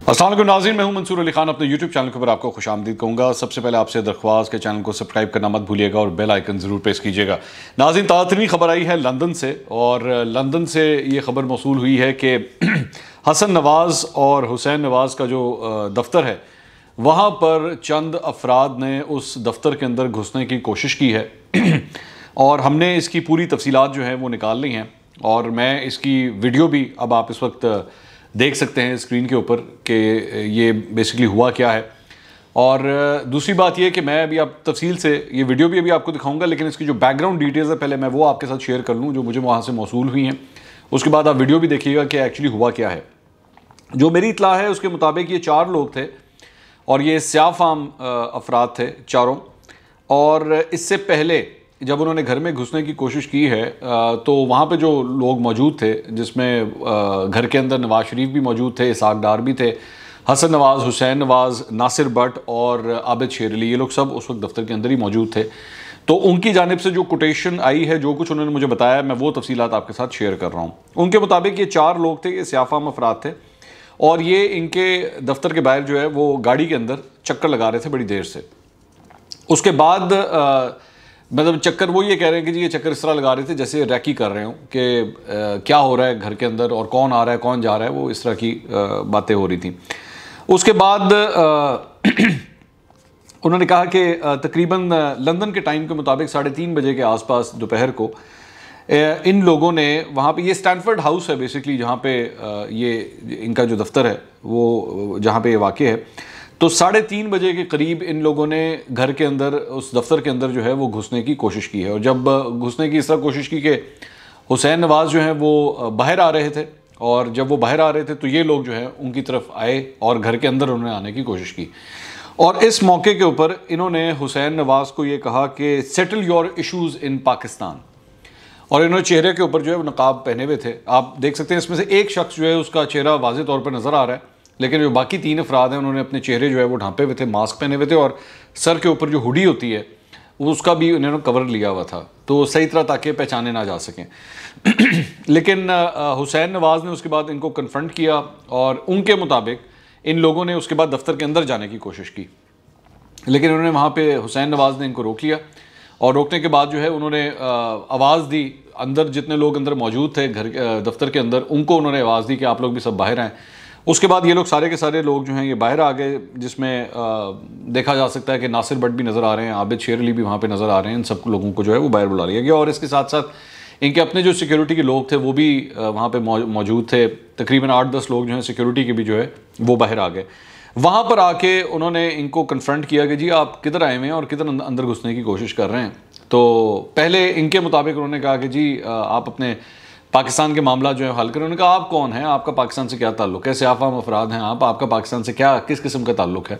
अस्सलाम वालेकुम नाज़रीन, मैं हूं मंसूर अली खान। अपने YouTube चैनल के ऊपर आपको खुश आमदीद कहूँगा। सबसे पहले आपसे दरख्वास्त के चैनल को सब्सक्राइब करना मत भूलिएगा और बेल आइकन ज़रूर प्रेस कीजिएगा। नाज़रीन, ताज़ा खबर आई है लंदन से, और लंदन से ये खबर मौसूल हुई है कि हसन नवाज़ और हुसैन नवाज़ का जो दफ्तर है, वहाँ पर चंद अफराद ने उस दफ्तर के अंदर घुसने की कोशिश की है और हमने इसकी पूरी तफसीलात जो हैं वो निकाल ली हैं, और मैं इसकी वीडियो भी अब आप इस वक्त देख सकते हैं स्क्रीन के ऊपर कि ये बेसिकली हुआ क्या है। और दूसरी बात ये कि मैं अभी आप तफसील से ये वीडियो भी अभी आपको दिखाऊंगा, लेकिन इसकी जो बैकग्राउंड डिटेल्स है पहले मैं वो आपके साथ शेयर कर लूँ जो मुझे वहाँ से मौसूल हुई हैं। उसके बाद आप वीडियो भी देखिएगा कि एक्चुअली हुआ क्या है। जो मेरी इत्तला है उसके मुताबिक ये 4 लोग थे और ये स्याह फाम अफराद थे चारों। और इससे पहले जब उन्होंने घर में घुसने की कोशिश की है तो वहाँ पे जो लोग मौजूद थे, जिसमें घर के अंदर नवाज शरीफ भी मौजूद थे, इसाक डार भी थे, हसन नवाज़, हुसैन नवाज़, नासिर भट्ट और आबिद शेर अली, ये लोग सब उस वक्त दफ्तर के अंदर ही मौजूद थे। तो उनकी जानिब से जो कोटेशन आई है, जो कुछ उन्होंने मुझे बताया, मैं वो तफसीलात आपके साथ शेयर कर रहा हूँ। उनके मुताबिक ये 4 लोग थे, ये स्याफाम अफराद थे, और ये इनके दफ्तर के बाहर जो है वो गाड़ी के अंदर चक्कर लगा रहे थे बड़ी देर से। उसके बाद मतलब चक्कर वो ये कह रहे हैं कि जी ये चक्कर इस तरह लगा रहे थे जैसे रैकी कर रहे हो कि क्या हो रहा है घर के अंदर और कौन आ रहा है कौन जा रहा है, वो इस तरह की बातें हो रही थी। उसके बाद उन्होंने कहा कि तकरीबन लंदन के टाइम के मुताबिक 3:30 बजे के आसपास दोपहर को इन लोगों ने वहाँ पे, ये स्टैनफोर्ड हाउस है बेसिकली जहाँ पे ये इनका जो दफ्तर है वो जहाँ पे ये वाक़ है, तो 3:30 बजे के करीब इन लोगों ने घर के अंदर, उस दफ्तर के अंदर जो है वो घुसने की कोशिश की है। और जब घुसने की इस तरह कोशिश की कि हुसैन नवाज़ जो हैं वो बाहर आ रहे थे, और जब वो बाहर आ रहे थे तो ये लोग जो है उनकी तरफ आए और घर के अंदर उन्होंने आने की कोशिश की। और इस मौके के ऊपर इन्होंने हुसैन नवाज़ को ये कहा कि सेटल योर इशूज़ इन पाकिस्तान, और इन्होंने चेहरे के ऊपर जो है वो नकाब पहने हुए थे। आप देख सकते हैं इसमें से एक शख्स जो है उसका चेहरा वाज़ेह तौर पर नज़र आ रहा है, लेकिन जो बाकी 3 अफराद हैं उन्होंने अपने चेहरे जो है वो ढांपे हुए थे, मास्क पहने हुए थे, और सर के ऊपर जो हुडी होती है उसका भी उन्होंने कवर लिया हुआ था, तो सही तरह ताकि पहचाने ना जा सकें। लेकिन हुसैन नवाज़ ने उसके बाद इनको कन्फ्रंट किया, और उनके मुताबिक इन लोगों ने उसके बाद दफ्तर के अंदर जाने की कोशिश की, लेकिन उन्होंने वहाँ पर हुसैन नवाज़ ने इनको रोक लिया। और रोकने के बाद जो है उन्होंने आवाज़ दी, अंदर जितने लोग अंदर मौजूद थे घर दफ्तर के अंदर, उनको उन्होंने आवाज़ दी कि आप लोग भी सब बाहर आएँ। उसके बाद ये लोग सारे के सारे लोग जो हैं ये बाहर आ गए, जिसमें देखा जा सकता है कि नासिर भट्ट भी नज़र आ रहे हैं, आबिद शेर अली भी वहाँ पे नज़र आ रहे हैं। इन सब लोगों को जो है वो बाहर बुला लिया गया, और इसके साथ साथ इनके अपने जो सिक्योरिटी के लोग थे वो भी वहाँ पे मौजूद थे। तकरीबन 8-10 लोग जो हैं सिक्योरिटी के भी जो है वो बाहर आ गए। वहाँ पर आके उन्होंने इनको कन्फ्रंट किया कि जी आप किधर आए हुए हैं और किधर अंदर घुसने की कोशिश कर रहे हैं। तो पहले इनके मुताबिक उन्होंने कहा कि जी आप अपने पाकिस्तान के मामला जो है हल करें। उन्होंने कहा आप कौन हैं, आपका पाकिस्तान से क्या ताल्लुक़ है, स्याफाम अफराद हैं आप, आपका पाकिस्तान से क्या किस किस्म का ताल्लुक़ है।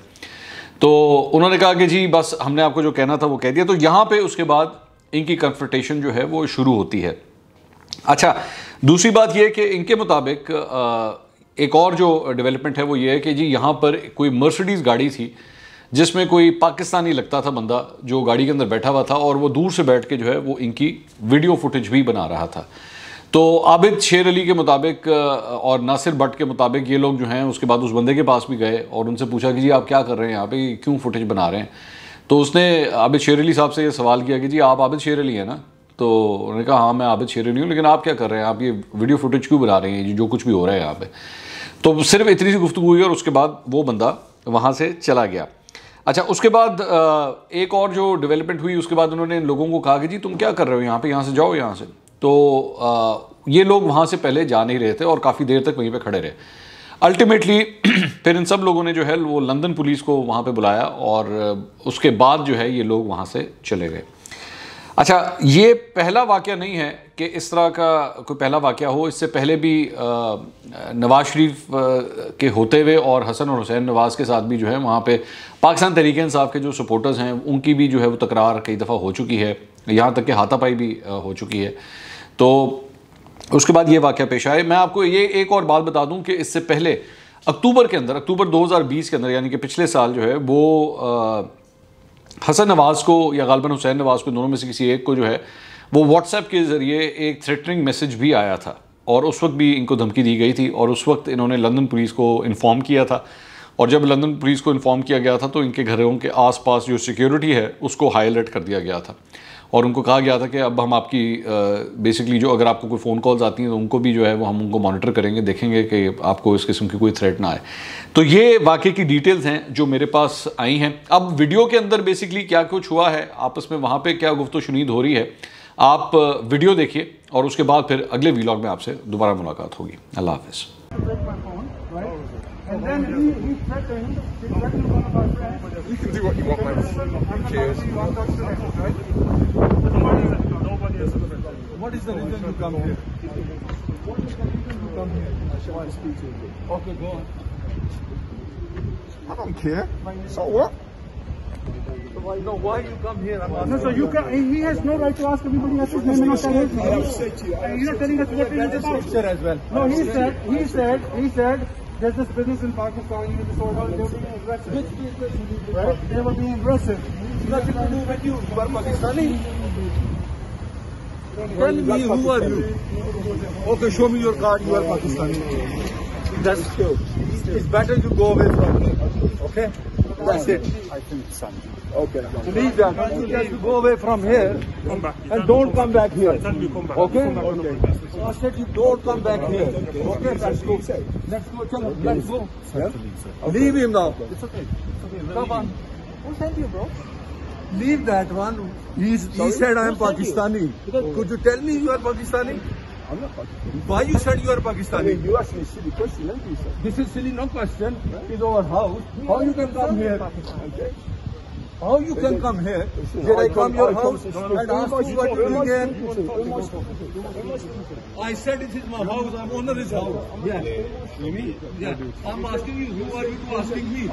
तो उन्होंने कहा कि जी बस हमने आपको जो कहना था वो कह दिया। तो यहाँ पे उसके बाद इनकी कन्फ्रंटेशन जो है वो शुरू होती है। अच्छा, दूसरी बात ये है कि इनके मुताबिक एक और जो डेवलपमेंट है वो ये है कि जी यहाँ पर कोई मर्सिडीज़ गाड़ी थी जिसमें कोई पाकिस्तानी लगता था बंदा जो गाड़ी के अंदर बैठा हुआ था, और वो दूर से बैठ के जो है वो इनकी वीडियो फुटेज भी बना रहा था। तो आबिद शेर अली के मुताबिक और नासिर भट्ट के मुताबिक ये लोग जो हैं उसके बाद उस बंदे के पास भी गए और उनसे पूछा कि जी आप क्या कर रहे हैं यहाँ पे, क्यों फुटेज बना रहे हैं। तो उसने आबिद शेर अली साहब से ये सवाल किया कि जी आप आबिद शेर अली हैं ना। तो उन्होंने कहा हाँ मैं आबिद शेर अली हूँ, लेकिन आप क्या कर रहे हैं, आप ये वीडियो फुटेज क्यों बना रहे हैं, जो कुछ भी हो रहा है यहाँ पे। तो सिर्फ इतनी सी गुफ्तगू हुई और उसके बाद वो बंदा वहाँ से चला गया। अच्छा, उसके बाद एक और जो डेवलपमेंट हुई, उसके बाद उन्होंने इन लोगों को कहा कि जी तुम क्या कर रहे हो यहाँ पे, यहाँ से जाओ यहाँ से। तो ये लोग वहाँ से पहले जा नहीं रहे थे और काफ़ी देर तक वहीं पे खड़े रहे। अल्टीमेटली फिर इन सब लोगों ने जो है वो लंदन पुलिस को वहाँ पे बुलाया, और उसके बाद जो है ये लोग वहाँ से चले गए। अच्छा, ये पहला वाक़या नहीं है कि इस तरह का कोई पहला वाक़या हो। इससे पहले भी नवाज शरीफ के होते हुए और हसन और हुसैन नवाज़ के साथ भी जो है वहाँ पे पाकिस्तान तहरीक इंसाफ के जो सपोर्टर्स हैं उनकी भी जो है वो तकरार कई दफ़ा हो चुकी है, यहाँ तक कि हाथापाई भी हो चुकी है। तो उसके बाद ये वाक़या पेश आए। मैं आपको ये एक और बात बता दूं कि इससे पहले अक्टूबर के अंदर, अक्टूबर 2020 के अंदर, यानी कि पिछले साल जो है वो हसन नवाज़ को या गालिबन हुसैन नवाज़ को, दोनों में से किसी एक को जो है वो व्हाट्सएप के ज़रिए एक थ्रेटनिंग मैसेज भी आया था اور اس وقت بھی ان کو دھمکی دی گئی تھی اور اس وقت انہوں نے لندن پولیس کو انفارم کیا تھا اور جب لندن پولیس کو انفارم کیا گیا تھا تو ان کے گھروں کے آس پاس جو سیکیورٹی ہے اس کو ہائی الرٹ کر دیا گیا تھا اور ان کو کہا گیا تھا کہ اب ہم آپ کی بیسکلی جو اگر آپ کو کوئی فون کالز آتی ہیں تو ان کو بھی جو ہے وہ ہم ان کو مانیٹر کریں گے, دیکھیں گے کہ آپ کو اس قسم کی کوئی تھریٹ نہ آئے. تو یہ واقعے کی ڈیٹیلز ہیں جو میرے پاس آئی ہیں. اب ویڈیو کے اندر بیسکلی کیا کچھ ہوا ہے, آپس میں وہاں پہ کیا گفت و شنید ہو رہی ہے, آپ ویڈیو دیکھیے اور اس کے بعد پھر اگلے ویلاگ میں آپ سے دوبارہ ملاقات ہوگی. اللہ حافظ. And then he threatened one of our friends. You can do what you want, man. Cheers. Nobody has What is the reason you come here? What is the reason you come here? I want to speak to you. Okay, go on. I don't care. So what? No, why you come here? I'm asking. No, so you can. He has no right to ask everybody else's name and not tell his name. You're not telling us what it is about. Picture as well. No, he said. There's this business in Pakistan, you need to sort out, they were being aggressive. Right? They were being aggressive. Nothing to do with you. You are Pakistani. Tell me, who are you? Okay, show me your card. You are Pakistani. That's true. It's better you go away from here. Okay? That's it. I think son. Okay. Leave that. You just go away from here. Come back. And don't come back here. Tell me come back. Okay? Okay. I said you don't come back here. Okay? Let's go. Let's go. Chalo. Let's go. Leave him now. It's okay. Come on. Who sent you, bro? Leave that one. He said I am Pakistani. Could you tell me you are Pakistani? I'm not Pakistani. Why you said you are Pakistani? You asked me a silly question, didn't you, sir? This is silly, no question. It's our house. How you can come here? Okay. How you can come here? Did I come your house and ask you what you doing here? I said this is my house. I'm owner of this house. Yeah. Yeah. I'm asking you. Who are you to asking me?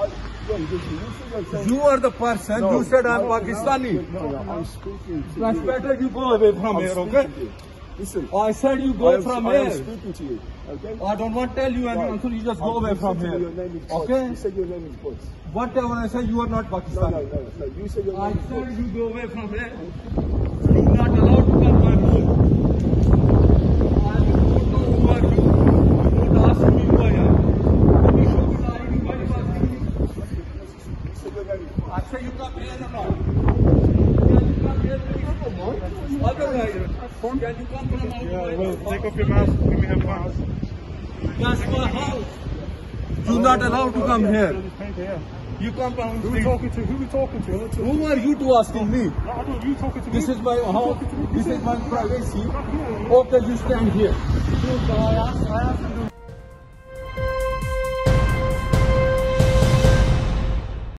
You are the person. You said I'm Pakistani. No, I'm speaking to That's you. better you go away from here, okay? Listen. I said you go from I am here. speaking to you. Okay? I don't want to tell you anything, so you just go away from Your here. name is Buds. Okay? You said your name is Buds. Whatever I say, you are not No. Pakistani. You said your I name is said Buds. you go away from here. You're not allowed to come my home. I don't know who are you. You don't ask me who I am. Let me show you the ID. Why you asking me? You said your name is Buds. I say you come here or not. Can you come here? Otherwise, can you come from outside? Take off your mask. Let me have a mask. That's my house. You're not allowed to come here. You come down. Who are we talking to? Who are we talking to? Who are you to asking me? No, I don't. You talking to me? This is my house. This is my privacy. Okay, you stand here. I asked him